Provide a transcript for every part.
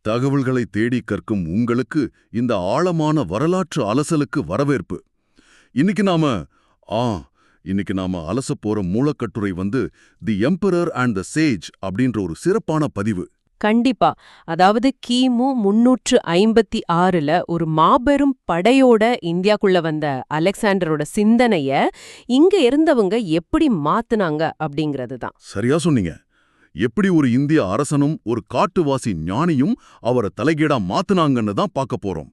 தகவல்களை தேடி கற்கும் உங்களுக்கு இந்த ஆழமான வரலாற்று அலசலுக்கு வரவேற்பு. இன்னைக்கு நாம ஆ இன்னைக்கு நாம அலசப் போற மூலக்கட்டுரை the emperor and the sage அப்படின்ற ஒரு சிறப்பான பதிவு. கண்டிப்பா. அதாவது கிமு 356ல ஒரு மாபெரும் படையோட இந்தியாக்குள்ள வந்த அலெக்சாண்டரோட சிந்தனைய இங்க இருந்தவங்க எப்படி மாத்துனாங்க அப்படிங்கிறது தான். சரியா சொன்னீங்க. எப்படி ஒரு இந்திய அரசனும் ஒரு காட்டுவாசி ஞானியும் அவரை தலைகீடா மாத்துனாங்கன்னு தான் பார்க்க போறோம்.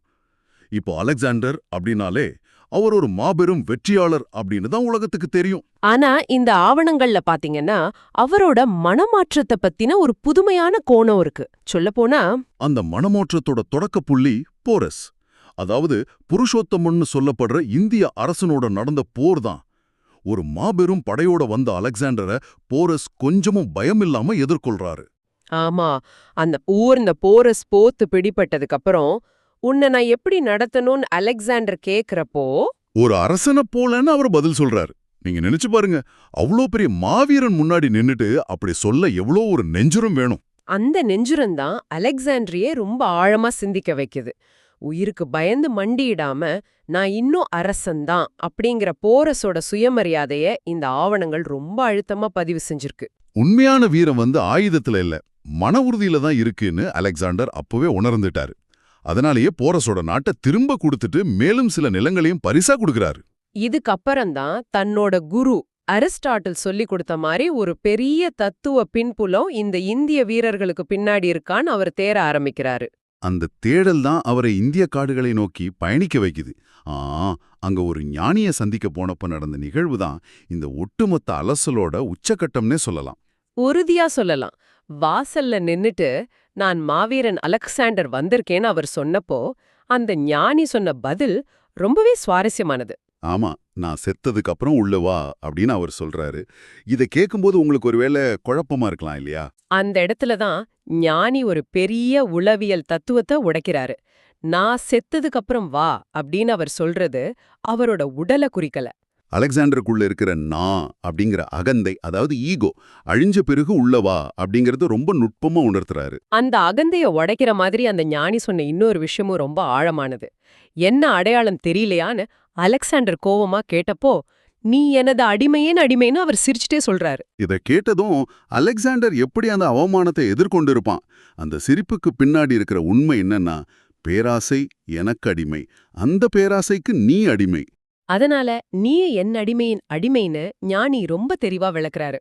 இப்போ அலெக்சாண்டர் அப்படின்னாலே அவர் ஒரு மாபெரும் வெற்றியாளர் அப்படின்னு தான் உலகத்துக்கு தெரியும். ஆனா இந்த ஆவணங்கள்ல பாத்தீங்கன்னா அவரோட மனமாற்றத்தை பத்தின ஒரு புதுமையான கோணம் இருக்கு. சொல்லப்போனா அந்த மனமாற்றத்தோட தொடக்க புள்ளி போரஸ், அதாவது புருஷோத்தமன்னு சொல்லப்படுற இந்திய அரசனோட நடந்த போர் தான். ஒரு மாபெரும் படையோட வந்த அலெக்சாண்டரை போரஸ் கொஞ்சமும் பயமில்லாம எதிர்கொள்றாரு. ஆமா, இந்த போரஸ் போத்து பிடிபட்டதுக்கு அப்புறம் உன்னை நான் எப்படி நடத்தணும்னு அலெக்சாண்டர் கேக்குறப்போ ஒரு அரசனை போலன்னு அவர் பதில் சொல்றாரு. நீங்க நினைச்சு பாருங்க, அவ்வளோ பெரிய மாவீரன் முன்னாடி நின்னுட்டு அப்படி சொல்ல எவ்வளோ ஒரு நெஞ்சுரம் வேணும். அந்த நெஞ்சுரம் தான் அலெக்சாண்டரையே ரொம்ப ஆழமா சிந்திக்க வைக்குது. உயிருக்கு பயந்து மண்டியிடாம நான் இன்னும் அரசன்தான் அப்படிங்கிற போரஸோட சுயமரியாதைய இந்த ஆவணங்கள் ரொம்ப அழுத்தமா பதிவு செஞ்சிருக்கு. உண்மையான வீரம் ஆயுதத்துல இல்ல, மன உறுதியில தான் இருக்குன்னு அலெக்சாண்டர் அப்பவே உணர்ந்துட்டாரு. அதனாலேயே போரஸோட நாட்டை திரும்ப கொடுத்துட்டு மேலும் சில நிலங்களையும் பரிசா கொடுக்கறாரு. இதுக்கப்புறம்தான் தன்னோட குரு அரிஸ்டாட்டில் சொல்லி கொடுத்த மாதிரி ஒரு பெரிய தத்துவ பின்புலம் இந்த இந்திய வீரர்களுக்கு பின்னாடி இருக்கான்னு அவர் தேட ஆரம்பிக்கிறாரு. அந்த தேடல் தான் அவரை இந்திய காடுகளை நோக்கி பயணிக்க வைக்குது. அங்க ஒரு ஞானிய சந்திக்க போனப்ப நடந்த நிகழ்வு தான் இந்த ஒட்டுமொத்த அலசலோட உச்சகட்டம்னே சொல்லலாம். உறுதியா சொல்லலாம். வாசல்ல நின்னுட்டு நான் மாவீரன் அலெக்சாண்டர் வந்திருக்கேன்னு அவர் சொன்னப்போ அந்த ஞானி சொன்ன பதில் ரொம்பவே சுவாரஸ்யமானது. ஆமா, நான் செத்ததுக்கு அப்புறம் உள்ள வா அப்படின்னு அவர் சொல்றாரு. இதை கேட்கும்போது உங்களுக்கு ஒருவேளை குழப்பமா இருக்கலாம் இல்லையா? அந்த இடத்துல தான் ஞானி ஒரு பெரிய உளவியல் தத்துவத்தை உடைக்கிறாரு. நான் செத்ததுக்கு அப்புறம் வா அப்படின்னு அவர் சொல்றது அவரோட உடலை குறிக்கல. அலெக்சாண்டருக்குள்ள இருக்கிற நான் அப்படிங்கிற அகந்தை, அதாவது ஈகோ, அழிஞ்ச பிறகு உள்ளவா அப்படிங்கறது ரொம்ப நுட்பமா உணர்த்துறாரு. அந்த அகந்தைய உடைக்கிற மாதிரி அந்த ஞானி சொன்ன இன்னொரு விஷயமும் ரொம்ப ஆழமானது. என்ன அடையாளம் தெரியலையான்னு அலெக்சாண்டர் கோவமா கேட்டப்போ நீ எனது அடிமைன்னு அவர் சிரிச்சுட்டே சொல்றாரு. இதை கேட்டதும் அலெக்சாண்டர் எப்படி அந்த அவமானத்தை எதிர்கொண்டு இருப்பான். அந்த சிரிப்புக்கு பின்னாடி இருக்கிற உண்மை என்னன்னா, பேராசை எனக்கு அடிமை, அந்த பேராசைக்கு நீ அடிமை. அதனால நீ என் அடிமையின் அடிமைன்னு ஞானி ரொம்ப தெளிவா விளக்குறாரு.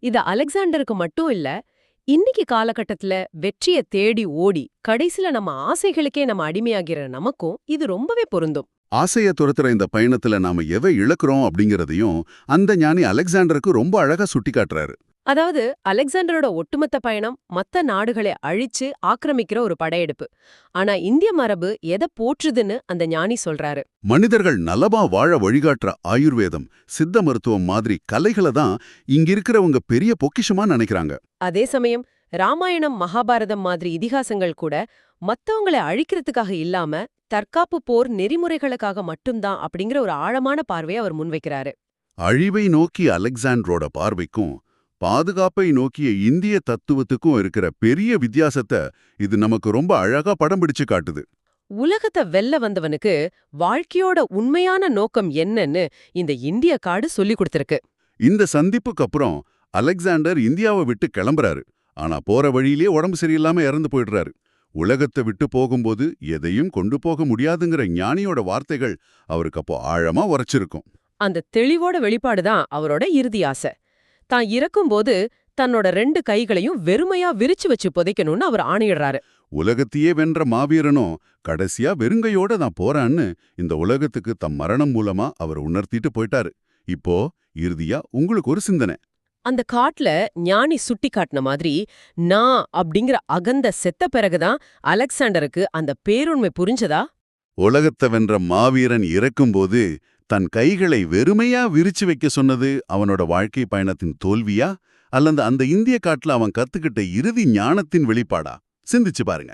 இது அலெக்சாண்டருக்கு மட்டும் இல்ல, இன்னைக்கு காலகட்டத்துல வெற்றிய தேடி ஓடி கடைசில நம்ம ஆசைகளுக்கே நம்ம அடிமையாகிற நமக்கும் இது ரொம்பவே பொருந்தும். ஆசைய துரத்துற இந்த பயணத்துல நாம எவை இழக்கிறோம் அப்படிங்கறதையும் அந்த ஞானி அலெக்சாண்டருக்கு ரொம்ப அழகா சுட்டிக்காட்டுறாரு. அதாவது அலெக்சாண்டரோட ஒட்டுமொத்த பயணம் மத்த நாடுகளை அழிச்சு ஆக்கிரமிக்கிற ஒரு படையெடுப்பு. ஆனா இந்திய மரபு எதை போற்றுதுன்னு அந்த ஞானி சொல்றாரு. மனிதர்கள் நலமா வாழ வழிகாட்டுற ஆயுர்வேதம், சித்த மருத்துவம் மாதிரி கலைகளை தான் இங்க இருக்கிறவங்க பெரிய பொக்கிஷமா நினைக்கிறாங்க. அதே சமயம் ராமாயணம், மகாபாரதம் மாதிரி இதிகாசங்கள் கூட மத்தவங்களை அழிக்கிறதுக்காக இல்லாம தற்காப்பு போர் நெறிமுறைகளுக்காக மட்டும்தான் அப்படிங்கிற ஒரு ஆழமான பார்வையை அவர் முன்வைக்கிறாரு. அழிவை நோக்கி அலெக்சாண்டரோட பார்வைக்கும் பாதுகாப்பை நோக்கிய இந்திய தத்துவத்துக்கும் இருக்கிற பெரிய வித்தியாசத்தை இது நமக்கு ரொம்ப அழகா படம் பிடிச்சு காட்டுது. உலகத்தை வெல்ல வந்தவனுக்கு வாழ்க்கையோட உண்மையான நோக்கம் என்னன்னு இந்த இந்திய காடு சொல்லி கொடுத்திருக்கு. இந்த சந்திப்புக்கு அப்புறம் அலெக்சாண்டர் இந்தியாவை விட்டு கிளம்புறாரு. ஆனா போற வழியிலே உடம்பு சரியில்லாம இறந்து போயிடுறாரு. உலகத்தை விட்டு போகும்போது எதையும் கொண்டு போக முடியாதுங்கிற ஞானியோட வார்த்தைகள் அவருக்கு அப்போ ஆழமா உரைச்சிருக்கும். அந்த தெளிவோட வெளிப்பாடுதான் அவரோட இறுதி ஆசை. தான் இறக்கும்போது தன்னோட 2 கைகளையும் வெறுமையா விரிச்சு வச்சு புதைக்கணும்னு அவர் ஆணையிடுறாரு. உலகத்தையே வென்ற மாவீரனும் கடைசியா வெறுங்கையோட தான் போறான்னு இந்த உலகத்துக்கு தம் மரணம் மூலமா அவர் உணர்த்திட்டு போயிட்டாரு. இப்போ இறுதியா உங்களுக்கு ஒரு சிந்தனை. அந்த காட்டுல ஞானி சுட்டி காட்டின மாதிரி நான் அப்படிங்கிற அகந்த செத்த பிறகுதான் அலெக்சாண்டருக்கு அந்த பேருண்மை புரிஞ்சதா? உலகத்தை வென்ற மாவீரன் இறக்கும்போது தன் கைகளை வெறுமையா விரிச்சு வைக்க சொன்னது அவனோட வாழ்க்கை பயணத்தின் தோல்வியா, அல்லது அந்த இந்திய காட்டுல அவன் கத்துக்கிட்ட இறுதி ஞானத்தின் வெளிப்பாடா? சிந்திச்சு பாருங்க.